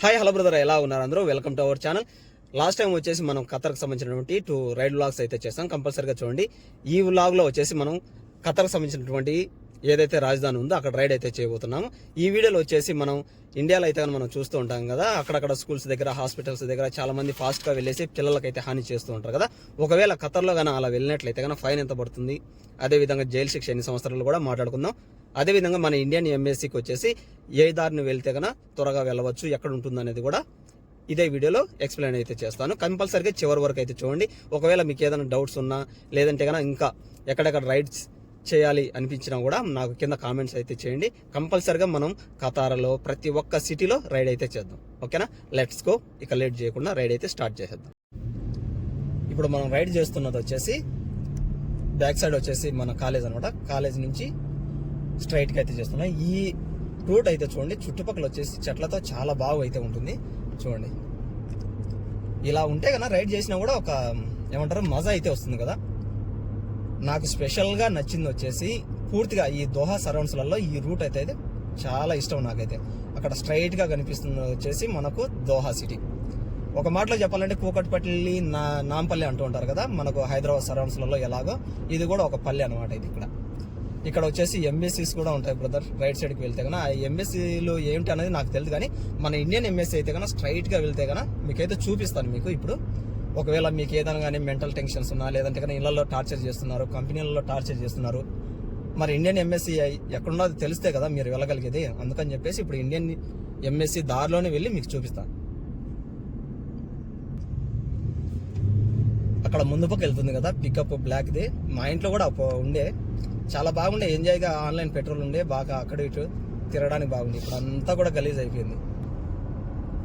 Hi hello brother, ఎలా ఉన్నారు అందరూ? Welcome to our channel. Last time వచ్చేసి మనం ఖతర్కి సంబంధించినటువంటి 2 రైడ్ వ్లాగ్స్ అయితే చేస్తాం. కంపల్సరీగా చూడండి. ఈ వ్లాగ్లో వచ్చేసి మనం ఖతర్కి సంబంధించినటువంటి ఏదైతే రాజధాని ఉందో అక్కడ రైడ్ అయితే చేయబోతున్నాము. ఈ వీడియోలో వచ్చేసి మనం ఇండియాలో అయితే మనం చూస్తూ ఉంటాం కదా, అక్కడక్కడ స్కూల్స్ దగ్గర, హాస్పిటల్స్ దగ్గర చాలా మంది ఫాస్ట్గా వెళ్ళేసి పిల్లలకైతే హాని చేస్తూ ఉంటారు కదా. ఒకవేళ ఖతర్లో కానీ అలా వెళ్ళినట్లయితే కానీ ఫైన్ ఎంత పడుతుంది, అదేవిధంగా జైలు శిక్ష ఎన్ని సంవత్సరాలు కూడా మాట్లాడుకుందాం. అదేవిధంగా మన ఇండియన్ ఎంబసీకి వచ్చేసి ఏ దారిని వెళ్తే కన్నా త్వరగా వెళ్ళవచ్చు, ఎక్కడ ఉంటుంది అనేది కూడా ఇదే వీడియోలో ఎక్స్ప్లెయిన్ అయితే చేస్తాను. కంపల్సరీగా చివరి వరకు అయితే చూడండి. ఒకవేళ మీకు ఏదైనా డౌట్స్ ఉన్నా, లేదంటే కన్నా ఇంకా ఎక్కడెక్కడ రైడ్స్ చేయాలి అనిపించినా కూడా నాకు కింద కామెంట్స్ అయితే చేయండి. కంపల్సరీగా మనం ఖతార్లో ప్రతి ఒక్క సిటీలో రైడ్ అయితే చేద్దాం. ఓకేనా? Let's go. ఇక లేట్ చేయకుండా రైడ్ అయితే స్టార్ట్ చేసేద్దాం. ఇప్పుడు మనం రైడ్ చేస్తున్నది వచ్చేసి బ్యాక్ సైడ్ వచ్చేసి మన కాలేజ్ అనమాట. కాలేజ్ నుంచి స్ట్రైట్గా అయితే చేస్తున్నాం. ఈ రూట్ అయితే చూడండి, చుట్టుపక్కల వచ్చేసి చెట్లతో చాలా బాగా అయితే ఉంటుంది. చూడండి, ఇలా ఉంటే కన్నా రైడ్ చేసినా కూడా ఒక ఏమంటారు మజా అయితే వస్తుంది కదా. నాకు స్పెషల్గా నచ్చింది వచ్చేసి పూర్తిగా ఈ దోహా సరౌండ్స్లలో ఈ రూట్ అయితే చాలా ఇష్టం నాకైతే. అక్కడ స్ట్రైట్గా కనిపిస్తుంది వచ్చేసి మనకు దోహా సిటీ. ఒక మాటలో చెప్పాలంటే కూకట్పల్లి, నాంపల్లి అంటూ ఉంటారు కదా మనకు హైదరాబాద్ సరౌండ్స్లలో ఎలాగో, ఇది కూడా ఒక పల్లె అనమాట. ఇది ఇక్కడ వచ్చేసి ఎంబసీస్ కూడా ఉంటాయి బ్రదర్. రైట్ సైడ్కి వెళ్తే కన్నా ఆ ఎంబసీలు ఏంటి అనేది నాకు తెలియదు, కానీ మన ఇండియన్ ఎంబసీ అయితే కన్నా స్ట్రైట్గా వెళ్తే కన్నా మీకైతే చూపిస్తాను. మీకు ఇప్పుడు ఒకవేళ మీకు ఏదైనా కానీ మెంటల్ టెన్షన్స్ ఉన్నా, లేదంటే కానీ ఇళ్లలో టార్చర్ చేస్తున్నారు, కంపెనీలలో టార్చర్ చేస్తున్నారు, మరి ఇండియన్ ఎంబసీ ఎక్కడున్నది తెలిస్తే కదా మీరు వెళ్ళగలిగేది. అందుకని చెప్పేసి ఇప్పుడు ఇండియన్ ఎంబసీ దారిలోనే వెళ్ళి మీకు చూపిస్తాను. అక్కడ ముందు పక్క వెళ్తుంది కదా పికప్ బ్లాక్ది. మా ఇంట్లో కూడా ఉండే, చాలా బాగుండే, ఎంజాయ్గా ఆన్లైన్ పెట్రోల్ ఉండే, బాగా అక్కడ ఇటు తిరగడానికి బాగుంది. ఇప్పుడు అంతా కూడా గలీజ్ అయిపోయింది.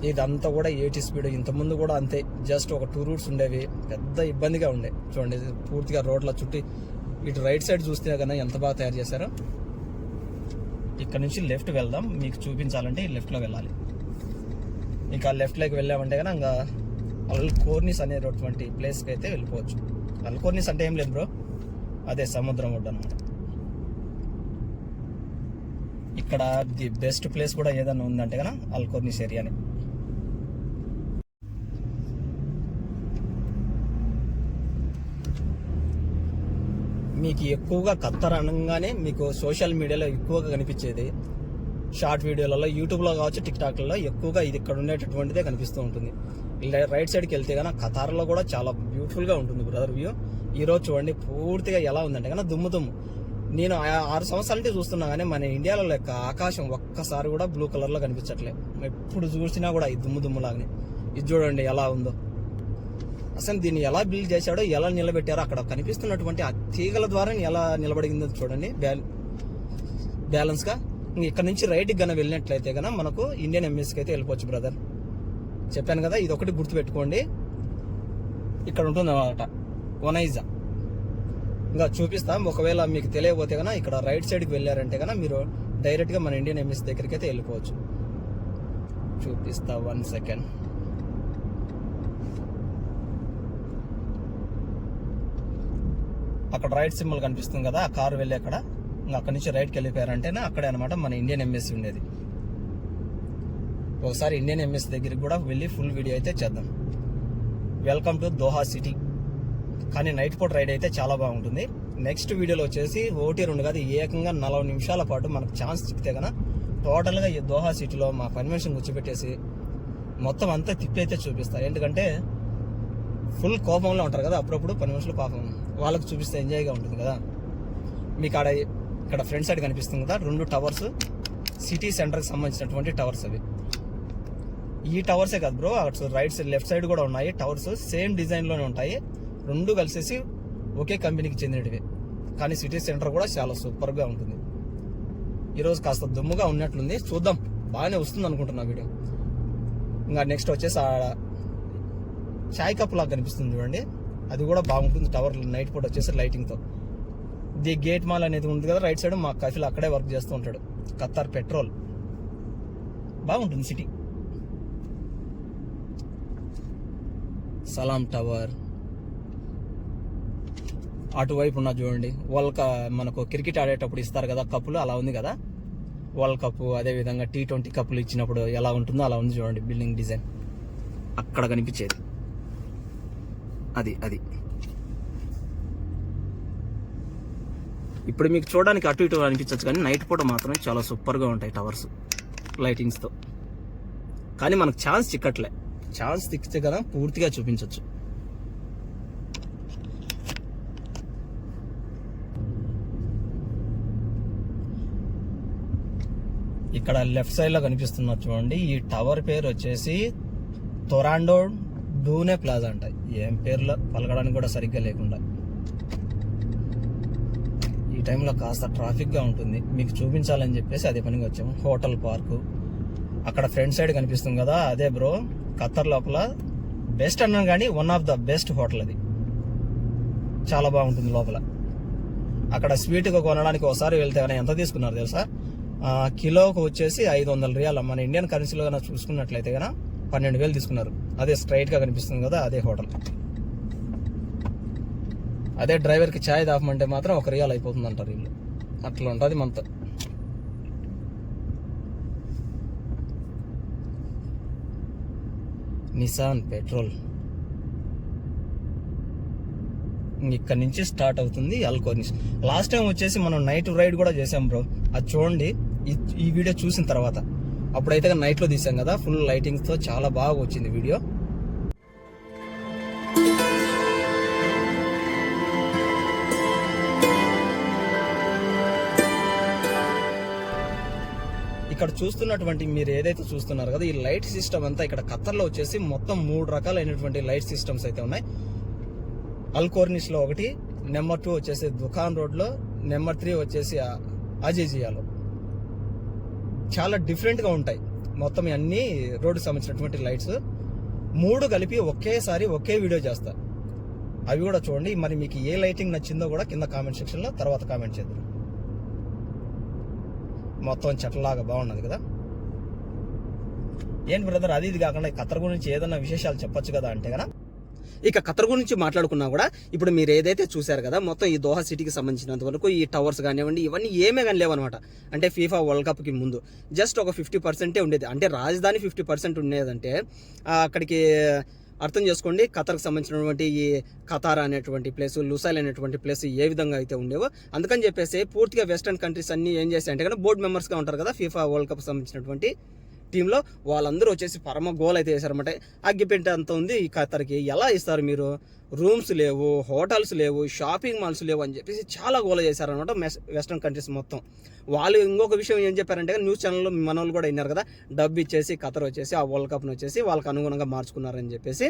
ఇదంతా కూడా 80 స్పీడ్. ఇంతకుముందు కూడా అంతే, జస్ట్ ఒక 2 రూట్స్ ఉండేవి, పెద్ద ఇబ్బందిగా ఉండే. చూడండి, పూర్తిగా రోడ్ల చుట్టి ఇటు రైట్ సైడ్ చూస్తే కన్నా ఎంత బాగా తయారు చేశారో. ఇక్కడ నుంచి లెఫ్ట్ వెళ్దాం, మీకు చూపించాలంటే లెఫ్ట్లో వెళ్ళాలి. ఇంకా లెఫ్ట్లోకి వెళ్ళామంటే కన్నా ఇంకా అల్కోర్నిస్ అనేటువంటి ప్లేస్కి అయితే వెళ్ళిపోవచ్చు. అల్కోర్నిస్ అంటే ఏం లేదు బ్రో, అదే సముద్రం ఒడ్డు అనమాట. ఇక్కడ ది బెస్ట్ ప్లేస్ కూడా ఏదైనా ఉందంటే కన్నా అల్కోర్నిస్ ఏరియానే. మీకు ఎక్కువగా ఖత్తర్ అనగానే మీకు సోషల్ మీడియాలో ఎక్కువగా కనిపించేది, షార్ట్ వీడియోలలో, యూట్యూబ్లో కావచ్చు, టిక్టాక్లలో ఎక్కువగా ఇది ఇక్కడ ఉండేటటువంటిదే కనిపిస్తూ ఉంటుంది. రైట్ సైడ్కి వెళ్తే కన్నా ఖతార్లో కూడా చాలా బ్యూటిఫుల్గా ఉంటుంది బ్రదర్ వ్యూ. ఈరోజు చూడండి పూర్తిగా ఎలా ఉందంటే కన్నా దుమ్ము. నేను 6 సంవత్సరాల నుంచి చూస్తున్నా కానీ మన ఇండియాలో లెక్క ఆకాశం ఒక్కసారి కూడా బ్లూ కలర్లో కనిపించట్లేదు. ఎప్పుడు చూసినా కూడా ఈ దుమ్ము లాగానే. ఇది చూడండి ఎలా ఉందో. అసలు దీన్ని ఎలా బిల్డ్ చేశాడో, ఎలా నిలబెట్టారో, అక్కడ కనిపిస్తున్నటువంటి ఆ తీగల ద్వారా ఎలా నిలబడిందో చూడండి బ్యాలెన్స్గా. ఇక్కడ నుంచి రైట్కి గన వెళ్ళినట్లయితే కన్నా మనకు ఇండియన్ ఎంబసీకి అయితే వెళ్ళిపోవచ్చు బ్రదర్. చెప్పాను కదా, ఇది ఒకటి గుర్తుపెట్టుకోండి. ఇక్కడ ఉంటుంది అన్నమాట ఒనైజా. ఇంకా చూపిస్తాం. ఒకవేళ మీకు తెలియకపోతే కన్నా ఇక్కడ రైట్ సైడ్కి వెళ్ళారంటే కన్నా మీరు డైరెక్ట్గా మన ఇండియన్ ఎంబసీ దగ్గరికి అయితే వెళ్ళిపోవచ్చు. చూపిస్తా 1 సెకండ్. అక్కడ రైట్ సింబల్ కనిపిస్తుంది కదా, ఆ కారు వెళ్ళి అక్కడ, ఇంకా అక్కడ నుంచి రైట్కి వెళ్ళిపోయారంటేనే అక్కడే అనమాట మన ఇండియన్ ఎంబసీ ఉండేది. ఒకసారి ఇండియన్ ఎంబసీ దగ్గరికి కూడా వెళ్ళి ఫుల్ వీడియో అయితే చేద్దాం. Welcome to Doha city. కానీ నైట్ పూట రైడ్ అయితే చాలా బాగుంటుంది. నెక్స్ట్ వీడియోలో వచ్చేసి 1-2 కాదు, ఏకంగా 40 నిమిషాల పాటు మనకు ఛాన్స్ చిక్కితే కన్నా టోటల్గా ఈ దోహా సిటీలో మా కన్వెన్షన్ కూర్చోబెట్టేసి మొత్తం అంతా తిప్పి అయితే చూపిస్తారు. ఎందుకంటే ఫుల్ కోపంలో ఉంటారు కదా అప్పుడప్పుడు కన్వెన్షన్లు, పాపం వాళ్ళకి చూపిస్తే ఎంజాయ్గా ఉంటుంది కదా. మీకు ఇక్కడ ఫ్రంట్ సైడ్ కనిపిస్తుంది కదా 2 టవర్స్, సిటీ సెంటర్కి సంబంధించినటువంటి టవర్స్ అవి. ఈ టవర్సే కాదు బ్రో, అటు రైట్ సైడ్, లెఫ్ట్ సైడ్ కూడా ఉన్నాయి టవర్స్. సేమ్ డిజైన్లోనే ఉంటాయి, 2 కలిసేసి ఒకే కంపెనీకి చెందినవి. కానీ సిటీ సెంటర్ కూడా చాలా సూపర్గా ఉంటుంది. ఈరోజు కాస్త దుమ్ముగా ఉన్నట్లుంది, చూద్దాం. బాగానే వస్తుంది అనుకుంటున్నా వీడియో. ఇంకా నెక్స్ట్ వచ్చేసి చాయ్ కప్ లాగా కనిపిస్తుంది చూడండి, అది కూడా బాగుంటుంది. టవర్ నైట్ పూట వచ్చేసి లైటింగ్తో. ది గేట్ మాల్ అనేది ఉంది కదా రైట్ సైడ్, మా కఫీల్ అక్కడే వర్క్ చేస్తూ ఉంటాడు. ఖతార్ పెట్రోల్ బాగుంటుంది సిటీ. సలాం టవర్ అటువైపు ఉన్న చూడండి, మనకు క్రికెట్ ఆడేటప్పుడు ఇస్తారు కదా కప్పులు, అలా ఉంది కదా. వరల్డ్ కప్ అదేవిధంగా T20 కప్పులు ఇచ్చినప్పుడు ఎలా ఉంటుందో అలా ఉంది చూడండి బిల్డింగ్ డిజైన్. అక్కడ కనిపించేది అది ఇప్పుడు మీకు చూడడానికి అటు ఇటు అనిపించవచ్చు, కానీ నైట్ పూట మాత్రం చాలా సూపర్గా ఉంటాయి టవర్స్ లైటింగ్స్తో. కానీ మనకు ఛాన్స్ చిక్కట్లే, ఛాన్స్ తిక్కితే కదా పూర్తిగా చూపించవచ్చు. ఇక్కడ లెఫ్ట్ సైడ్ లో కనిపిస్తున్నారు చూడండి, ఈ టవర్ పేరు వచ్చేసి టొరాండో డూనే ప్లాజా అంట. ఏం పేర్లో పలకడానికి కూడా సరిగ్గా లేకుండా. ఈ టైంలో కాస్త ట్రాఫిక్గా ఉంటుంది, మీకు చూపించాలని చెప్పేసి అదే పనిగా వచ్చాము. హోటల్ పార్కు అక్కడ ఫ్రంట్ సైడ్ కనిపిస్తుంది కదా, అదే బ్రో ఖత్తర్ లోపల బెస్ట్ అన్నాను కానీ one of the best hotel అది. చాలా బాగుంటుంది లోపల. అక్కడ స్వీట్గా కొనడానికి ఒకసారి వెళ్తే ఎంత తీసుకున్నారు తెలుసా? కిలోకు వచ్చేసి 500 రియాల. మన ఇండియన్ కరెన్సీలో కన్నా చూసుకున్నట్లయితే కన్నా 12,000 తీసుకున్నారు. అదే స్ట్రైట్గా కనిపిస్తుంది కదా, అదే హోటల్. అదే డ్రైవర్కి ఛాయ్ దాపమంటే మాత్రం 1 రియాల్ అయిపోతుంది అంటారు వీళ్ళు. అట్లా ఉంటుంది మనతో. నిసాన్ పెట్రోల్ ఇక్కడ నుంచి స్టార్ట్ అవుతుంది అల్కోర్నిష్. లాస్ట్ టైం వచ్చేసి మనం నైట్ రైడ్ కూడా చేసాం బ్రో, అది చూడండి ఈ వీడియో చూసిన తర్వాత. అప్పుడైతే నైట్లో తీసాం కదా, ఫుల్ లైటింగ్స్తో చాలా బాగా వచ్చింది వీడియో. ఇక్కడ చూస్తున్నటువంటి మీరు ఏదైతే చూస్తున్నారు కదా, ఈ లైట్ సిస్టమ్ అంతా ఇక్కడ ఖత్తర్లో వచ్చేసి మొత్తం 3 రకాలైనటువంటి లైట్ సిస్టమ్స్ అయితే ఉన్నాయి. అల్కోర్నిష్ లో ఒకటి, నెంబర్ 2 వచ్చేసి దుకాన్ రోడ్ లో, నెంబర్ 3 వచ్చేసి అజీజియాలో. చాలా డిఫరెంట్ గా ఉంటాయి మొత్తం అన్ని రోడ్డుకి సంబంధించినటువంటి లైట్స్. 3 కలిపి ఒకేసారి ఒకే వీడియో చేస్తా, అవి కూడా చూడండి. మరి మీకు ఏ లైటింగ్ నచ్చిందో కూడా కింద కామెంట్ సెక్షన్ లో తర్వాత కామెంట్ చేద్దాం. మొత్తం చెట్లలాగా బాగున్నది కదా. ఏంటి బ్రదర్ అది ఇది కాకుండా ఖత్తర్ గురించి ఏదైనా విశేషాలు చెప్పొచ్చు కదా అంటే కదా. ఇక ఖత్తర్ గురించి మాట్లాడుకున్నా కూడా ఇప్పుడు మీరు ఏదైతే చూశారు కదా, మొత్తం ఈ దోహా సిటీకి సంబంధించినంత వరకు ఈ టవర్స్ కానివ్వండి ఇవన్నీ ఏమే కానీ లేవన్నమాట. అంటే ఫీఫా వరల్డ్ కప్కి ముందు జస్ట్ ఒక 50% ఉండేది. అంటే రాజధాని 50% ఉండేదంటే అక్కడికి అర్థం చేసుకోండి ఖత్తర్కి సంబంధించినటువంటి ఈ ఖతార్ అనేటువంటి ప్లేస్, లుసైల్ అనేటువంటి ప్లేస్ ఏ విధంగా అయితే ఉండేవో. అందుకని చెప్పేసి పూర్తిగా వెస్టర్న్ కంట్రీస్ అన్ని ఏం చేస్తాయంటే కానీ బోర్డు మెంబర్స్గా ఉంటారు కదా ఫీఫా వరల్డ్ కప్ సంబంధించినటువంటి టీంలో, వాళ్ళందరూ వచ్చేసి పరమ గోల్ అయితే వేశారన్నమాట. అగ్గిపెట్టే అంత ఉంది ఈ ఖత్తర్కి. ఎలా ఇస్తారు మీరు? రూమ్స్ లేవు, హోటల్స్ లేవు, షాపింగ్ మాల్స్ లేవు అని చెప్పేసి చాలా గోల చేశారనమాట వెస్టర్న్ కంట్రీస్ మొత్తం. వాళ్ళు ఇంకొక విషయం ఏం చెప్పారంటే న్యూస్ ఛానల్లో మన వాళ్ళు కూడా విన్నారు కదా, డబ్బు ఇచ్చేసి ఖత్తర్ వచ్చేసి ఆ వరల్డ్ కప్ను వచ్చేసి వాళ్ళకి అనుగుణంగా మార్చుకున్నారని చెప్పేసి.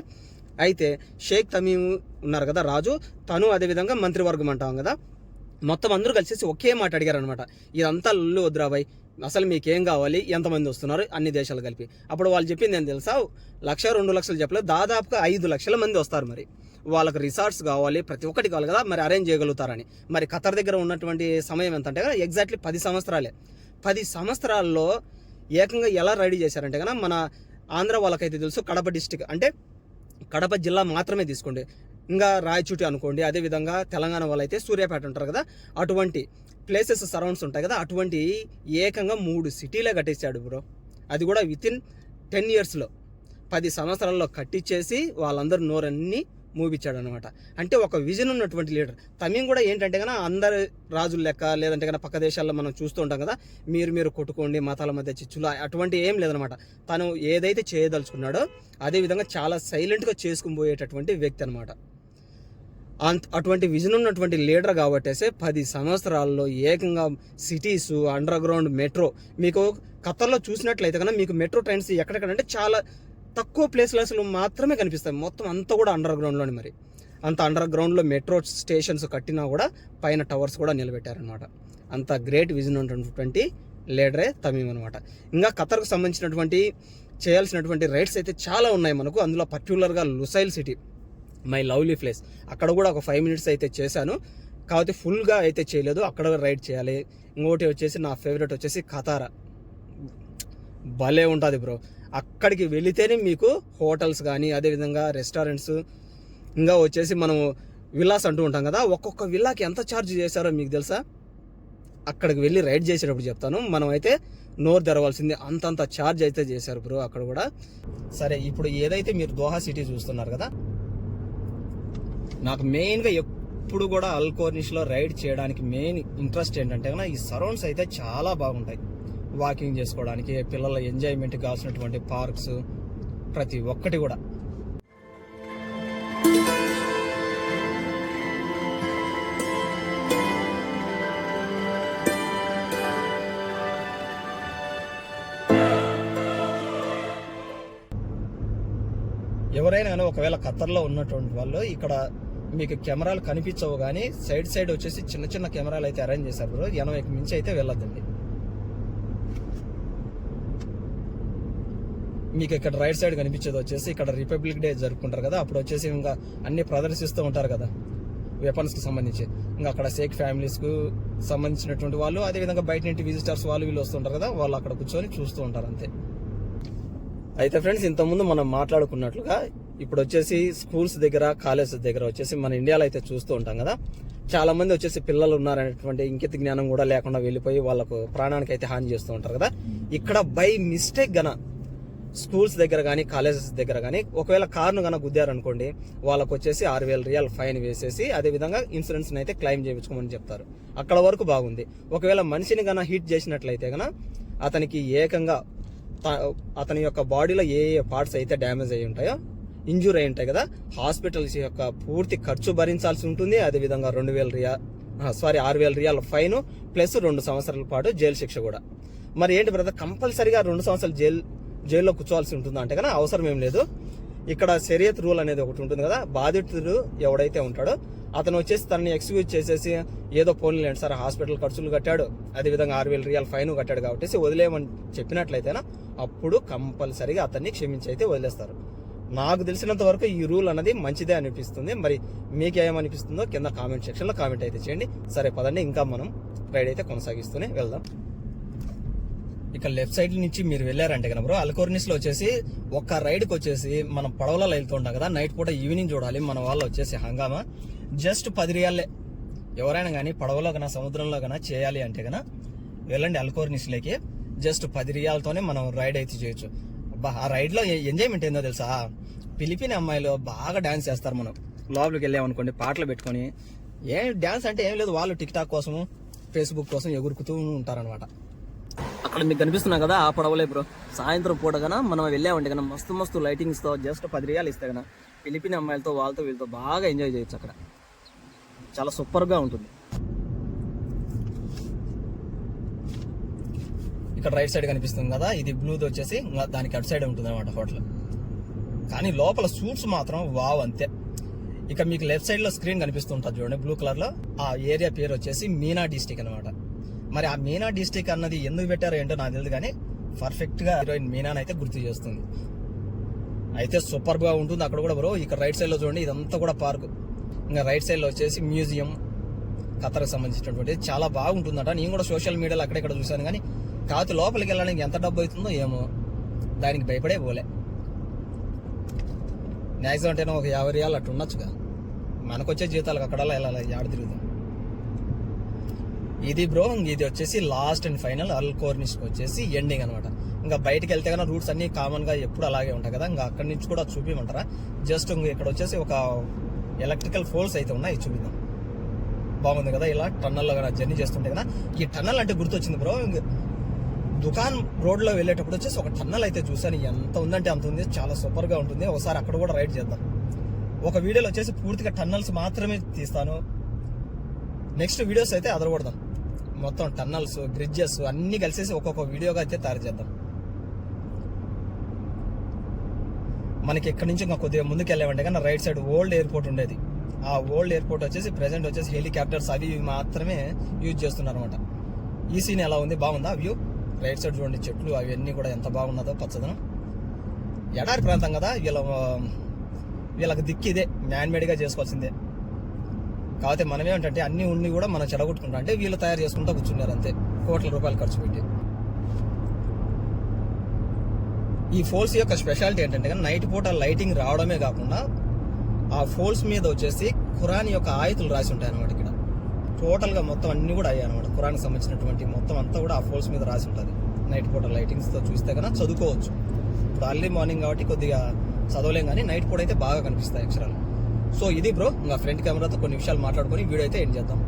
అయితే షేక్ తమీమ్ ఉన్నారు కదా రాజు, తను అదేవిధంగా మంత్రివర్గం అంటాం కదా, మొత్తం అందరూ కలిసేసి ఒకే మాట అడిగారు అనమాట. ఇదంతా లొల్లు వద్దురాబాయ్, అసలు మీకేం కావాలి, ఎంతమంది వస్తున్నారు అన్ని దేశాలు కలిపి. అప్పుడు వాళ్ళు చెప్పింది ఏం తెలుసా, 1,00,000-2 లక్షలు చెప్పలేదు, దాదాపుగా 5 లక్షల మంది వస్తారు. మరి వాళ్ళకి రిసార్ట్స్ కావాలి, ప్రతి ఒక్కటి కావాలి కదా, మరి అరేంజ్ చేయగలుగుతారని. మరి ఖత్తర్ దగ్గర ఉన్నటువంటి సమయం ఎంత అంటే కదా ఎగ్జాక్ట్లీ 10 సంవత్సరాలే. 10 సంవత్సరాల్లో ఏకంగా ఎలా రెడీ చేశారంటే కదా, మన ఆంధ్ర వాళ్ళకైతే తెలుసు కడప డిస్టిక్ అంటే కడప జిల్లా మాత్రమే తీసుకోండి, ఇంకా రాయచూటి అనుకోండి, అదేవిధంగా తెలంగాణ వాళ్ళైతే సూర్యాపేట ఉంటారు కదా, అటువంటి ప్లేసెస్ సరౌండ్స్ ఉంటాయి కదా, అటువంటి ఏకంగా 3 సిటీలే కట్టించాడు బ్రో. అది కూడా వితిన్ 10 ఇయర్స్లో 10 సంవత్సరాల్లో కట్టించేసి వాళ్ళందరూ నోరన్నీ మూవిచ్చాడు అనమాట. అంటే ఒక విజన్ ఉన్నటువంటి లీడర్. తమీమ్ కూడా ఏంటంటే కన్నా అందరు రాజుల లెక్క, లేదంటే కన్నా పక్క దేశాల్లో మనం చూస్తూ ఉంటాం కదా, మీరు కొట్టుకోండి, మతాల మధ్య చిచ్చులు, అటువంటి ఏం లేదనమాట. తను ఏదైతే చేయదలుచుకున్నాడో అదేవిధంగా చాలా సైలెంట్గా చేసుకుని పోయేటటువంటి వ్యక్తి అనమాట. అటువంటి విజన్ ఉన్నటువంటి లీడర్ కాబట్టేసే 10 సంవత్సరాల్లో ఏకంగా సిటీస్, అండర్ గ్రౌండ్ మెట్రో. మీకు ఖత్తర్లో చూసినట్లయితే కన్నా మీకు మెట్రో ట్రైన్స్ ఎక్కడెక్కడంటే చాలా తక్కువ ప్లేస్లో మాత్రమే కనిపిస్తాయి, మొత్తం అంతా కూడా అండర్ గ్రౌండ్లోనే. మరి అంత అండర్ గ్రౌండ్లో మెట్రో స్టేషన్స్ కట్టినా కూడా పైన టవర్స్ కూడా నిలబెట్టారనమాట. అంత గ్రేట్ విజన్ ఉన్నటువంటి లీడరే తమీమ్ అనమాట. ఇంకా ఖత్తర్కు సంబంధించినటువంటి చేయాల్సినటువంటి రైడ్స్ అయితే చాలా ఉన్నాయి మనకు. అందులో పర్టికులర్గా Lusail city, my lovely place, అక్కడ కూడా ఒక 5 మినిట్స్ అయితే చేశాను, కాకపోతే ఫుల్గా అయితే చేయలేదు. అక్కడ రైడ్ చేయాలి. ఇంకోటి వచ్చేసి నా ఫేవరెట్ వచ్చేసి ఖతారా, భలే ఉంటుంది బ్రో. అక్కడికి వెళితేనే మీకు హోటల్స్ కానీ అదేవిధంగా రెస్టారెంట్స్, ఇంకా వచ్చేసి మనం విల్లాస్ అంటూ ఉంటాం కదా, ఒక్కొక్క విల్లాకి ఎంత ఛార్జ్ చేశారో మీకు తెలుసా? అక్కడికి వెళ్ళి రైడ్ చేసేటప్పుడు చెప్తాను. మనం అయితే నోరు తెరవాల్సింది, అంతంత ఛార్జ్ అయితే చేశారు బ్రో అక్కడ కూడా. సరే, ఇప్పుడు ఏదైతే మీరు దోహా సిటీ చూస్తున్నారు కదా, నాకు మెయిన్గా ఎప్పుడు కూడా అల్కోర్నిష్లో రైడ్ చేయడానికి మెయిన్ ఇంట్రెస్ట్ ఏంటంటే కన్నా ఈ సరౌండ్స్ అయితే చాలా బాగుంటాయి. వాకింగ్ చేసుకోవడానికి, పిల్లల ఎంజాయ్మెంట్కి కావాల్సినటువంటి పార్క్స్ ప్రతి ఒక్కటి కూడా. ఎవరైనా కానీ ఒకవేళ ఖతర్లో ఉన్నటువంటి వాళ్ళు ఇక్కడ మీకు కెమెరాలు కనిపించవు, కానీ సైడ్ వచ్చేసి చిన్న చిన్న కెమెరాలు అయితే అరేంజ్ చేశారు బ్రో. 80కి మించి అయితే వెళ్ళొద్దండి. మీకు ఇక్కడ రైట్ సైడ్ కనిపించేది వచ్చేసి ఇక్కడ రిపబ్లిక్ డే జరుపుకుంటారు కదా, అప్పుడు వచ్చేసి ఇంకా అన్ని ప్రదర్శిస్తూ ఉంటారు కదా వెపన్స్కి సంబంధించి. ఇంకా అక్కడ షేక్ ఫ్యామిలీస్కు సంబంధించినటువంటి వాళ్ళు, అదేవిధంగా బయట నుండి విజిటర్స్ వాళ్ళు వీళ్ళు వస్తుంటారు కదా, వాళ్ళు అక్కడ కూర్చొని చూస్తూ ఉంటారు అంతే. అయితే ఫ్రెండ్స్, ఇంతకుముందు మనం మాట్లాడుకున్నట్లుగా ఇప్పుడు వచ్చేసి స్కూల్స్ దగ్గర, కాలేజెస్ దగ్గర వచ్చేసి మన ఇండియాలో అయితే చూస్తూ ఉంటాం కదా, చాలా మంది వచ్చేసి పిల్లలు ఉన్నారనేటువంటి ఇంకిత జ్ఞానం కూడా లేకుండా వెళ్ళిపోయి వాళ్ళకు ప్రాణానికి అయితే హాని చేస్తూ ఉంటారు కదా. ఇక్కడ బై మిస్టేక్ గన స్కూల్స్ దగ్గర కానీ కాలేజెస్ దగ్గర కానీ ఒకవేళ కార్ను గన గుద్దారనుకోండి, వాళ్ళకు వచ్చేసి 6,000 రియాల్ ఫైన్ వేసేసి అదేవిధంగా ఇన్సూరెన్స్ని అయితే క్లెయిమ్ చేయించుకోమని చెప్తారు. అక్కడ వరకు బాగుంది. ఒకవేళ మనిషిని గన హిట్ చేసినట్లయితే గన అతనికి ఏకంగా అతని యొక్క బాడీలో ఏ పార్ట్స్ అయితే డ్యామేజ్ అయి ఉంటాయో, ఇంజూర్ అయి ఉంటాయి కదా, హాస్పిటల్స్ యొక్క పూర్తి ఖర్చు భరించాల్సి ఉంటుంది. అదేవిధంగా 6,000 రియాల్ ఫైన్ ప్లస్ 2 సంవత్సరాల పాటు జైలు శిక్ష కూడా. మరి ఏంటి బ్రదర్, కంపల్సరీగా 2 సంవత్సరాలు జైల్లో కూర్చోవాల్సి ఉంటుందా అంటే కదా, అవసరం ఏం లేదు. ఇక్కడ షరియత్ రూల్ అనేది ఒకటి ఉంటుంది కదా, బాధితుడు ఎవడైతే ఉంటాడో అతను వచ్చేసి తనని ఎక్స్క్యూజ్ చేసేసి ఏదో పోనీలేండి సార్, హాస్పిటల్ ఖర్చులు కట్టాడు, అదేవిధంగా 6,000 రియాల్ ఫైన్ కట్టాడు కాబట్టి వదిలేయమని చెప్పినట్లయితేనా అప్పుడు కంపల్సరీగా అతన్ని క్షమించి అయితే వదిలేస్తారు. నాకు తెలిసినంత వరకు ఈ రూల్ అనేది మంచిదే అనిపిస్తుంది. మరి మీకేమనిపిస్తుందో కింద కామెంట్ సెక్షన్లో కామెంట్ అయితే చేయండి. సరే పదండి, ఇంకా మనం రైడ్ అయితే కొనసాగిస్తూనే వెళ్దాం. ఇక లెఫ్ట్ సైడ్ నుంచి మీరు వెళ్ళారంటే కనుక బ్రో, అల్కోర్నిస్లో వచ్చేసి ఒక్క రైడ్కి వచ్చేసి మనం పడవలలో వెళ్తుంటాం కదా, నైట్ పూట ఈవినింగ్ చూడాలి, మన వాళ్ళు వచ్చేసి హంగామా జస్ట్ 10 రియాలే. ఎవరైనా కానీ పడవలో కన్నా సముద్రంలో కన్నా చేయాలి అంటే కన్నా వెళ్ళండి అల్కోర్నిస్లోకి. జస్ట్ 10 రియాలతోనే మనం రైడ్ అయితే చేయొచ్చు. ఆ రైడ్లో ఎంజాయ్మెంట్ ఏందో తెలుసా, ఫిలిపిన్ అమ్మాయిలు బాగా డాన్స్ చేస్తారు. మనం లోపలికి వెళ్ళామనుకోండి, పాటలు పెట్టుకొని, డాన్స్ అంటే ఏం లేదు, వాళ్ళు టిక్ టాక్ కోసం ఫేస్బుక్ కోసం ఎగురుకుతూ ఉంటారనమాట. అక్కడ మీకు కనిపిస్తున్నా కదా, ఆ పడవలే బ్రో. సాయంత్రం పూట కన్నా మనం వెళ్ళామంటే కన్నా మస్తు లైటింగ్స్తో జస్ట్ 10 రియాలు ఇస్తే కన్నా ఫిలిపిన్ అమ్మాయిలతో వాళ్ళతో వీళ్ళతో బాగా ఎంజాయ్ చేయొచ్చు. అక్కడ చాలా సూపర్గా ఉంటుంది. ఇక్కడ రైట్ సైడ్ కనిపిస్తుంది కదా, ఇది బ్లూది వచ్చేసి దానికి అటు సైడ్ ఉంటుంది అనమాట హోటల్. కానీ లోపల సూట్స్ మాత్రం వావ్ అంతే. ఇక మీకు లెఫ్ట్ సైడ్ లో స్క్రీన్ కనిపిస్తుంటుంది చూడండి బ్లూ కలర్ లో, ఆ ఏరియా పేరు వచ్చేసి మీనా డిస్టిక్ అనమాట. మరి ఆ మీనా డిస్టిక్ అన్నది ఎందుకు పెట్టారో ఏంటో నాకు తెలియదు, కానీ పర్ఫెక్ట్ గా హీరోయిన్ మీనాని అయితే గుర్తు చేస్తుంది. అయితే సూపర్ గా ఉంటుంది అక్కడ కూడా బ్రో. ఇక్కడ రైట్ సైడ్ లో చూడండి, ఇదంతా కూడా పార్క్. ఇంకా రైట్ సైడ్ లో వచ్చేసి మ్యూజియం, ఖతర్కి సంబంధించినటువంటి చాలా బాగుంటుందట. నేను కూడా సోషల్ మీడియాలో అక్కడెక్కడ చూశాను, కానీ కాదు లోపలికి వెళ్ళడానికి ఎంత డబ్బు అవుతుందో ఏమో, దానికి భయపడే పోలే. మ్యాక్సిమం అంటే ఒక 50 రియాలు అట్టు ఉండొచ్చుగా, మనకొచ్చే జీతాలకు అక్కడలా వెళ్ళాలి, ఆడ తిరుగుతాం. ఇది బ్రో, ఇది వచ్చేసి లాస్ట్ అండ్ ఫైనల్ అల్కోర్నిస్కి వచ్చేసి ఎండింగ్ అనమాట. ఇంకా బయటకు వెళ్తే కన్నా రూట్స్ అన్ని కామన్ గా ఎప్పుడు అలాగే ఉంటాయి కదా, ఇంకా అక్కడి నుంచి కూడా చూపిమంటారా. జస్ట్ ఇక్కడ వచ్చేసి ఒక ఎలక్ట్రికల్ పోల్స్ అయితే ఉన్నాయి, చూపిద్దాం. బాగుంది కదా, ఇలా టన్నల్లో కదా జర్నీ చేస్తుంటే కదా. ఈ టన్నల్ అంటే గుర్తొచ్చింది బ్రో, దుకాన్ రోడ్లో వెళ్ళేటప్పుడు వచ్చేసి ఒక టన్నల్ అయితే చూసాను. ఎంత ఉందంటే అంత ఉంది, చాలా సూపర్గా ఉంటుంది. ఒకసారి అక్కడ కూడా రైడ్ చేద్దాం. ఒక వీడియోలో వచ్చేసి పూర్తిగా టన్నల్స్ మాత్రమే తీస్తాను, నెక్స్ట్ వీడియోస్ అయితే అదరగొడదాం. మొత్తం టన్నల్స్, బ్రిడ్జెస్ అన్నీ కలిసేసి ఒక్కొక్క వీడియోగా అయితే తయారు చేద్దాం. మనకి ఎక్కడి నుంచి ఇంకా కొద్దిగా ముందుకు వెళ్ళామంటే కానీ రైట్ సైడ్ ఓల్డ్ ఎయిర్పోర్ట్ ఉండేది. ఆ ఓల్డ్ ఎయిర్పోర్ట్ వచ్చేసి ప్రెసెంట్ వచ్చేసి హెలికాప్టర్స్ అవి మాత్రమే యూజ్ చేస్తున్నారు అనమాట. ఈ సీన్ ఎలా ఉంది, బాగుందా వ్యూ? రైట్ సైడ్ చూడండి, చెట్లు అవన్నీ కూడా ఎంత బాగున్నదో, పచ్చదనం. ఎడారి ప్రాంతం కదా, వీళ్ళకి దిక్కు ఇదే, మ్యాన్మేడ్గా చేసుకోవాల్సిందే. కాకపోతే మనమేంటంటే అన్ని ఉండి కూడా మనం చెడగొట్టుకుంటాం, అంటే వీళ్ళు తయారు చేసుకుంటూ కూర్చున్నారు అంతే, కోట్ల రూపాయలు ఖర్చు పెట్టి. ఈ ఫోల్స్ యొక్క స్పెషాలిటీ ఏంటంటే నైట్ పూట లైటింగ్ రావడమే కాకుండా ఆ ఫోల్స్ మీద వచ్చేసి ఖురాన్ యొక్క ఆయతులు రాసి ఉంటాయి అన్నమాట. ఇక్కడ టోటల్గా మొత్తం అన్ని కూడా అయ్యాయి అనమాట. ఖురాన్కి సంబంధించినటువంటి మొత్తం అంతా కూడా ఆ ఫోల్స్ మీద రాసి ఉంటుంది. నైట్ పూట లైటింగ్స్తో చూస్తే కన్నా చదువుకోవచ్చు. ఇప్పుడు అర్లీ మార్నింగ్ కాబట్టి కొద్దిగా చదవలేం, కానీ నైట్ పూట అయితే బాగా కనిపిస్తాయి అక్షరాలు. సో ఇది బ్రో, ఇంకా ఫ్రంట్ కెమెరాతో కొన్ని విషయాలు మాట్లాడుకొని వీడియో అయితే ఎండ్ చేద్దాం.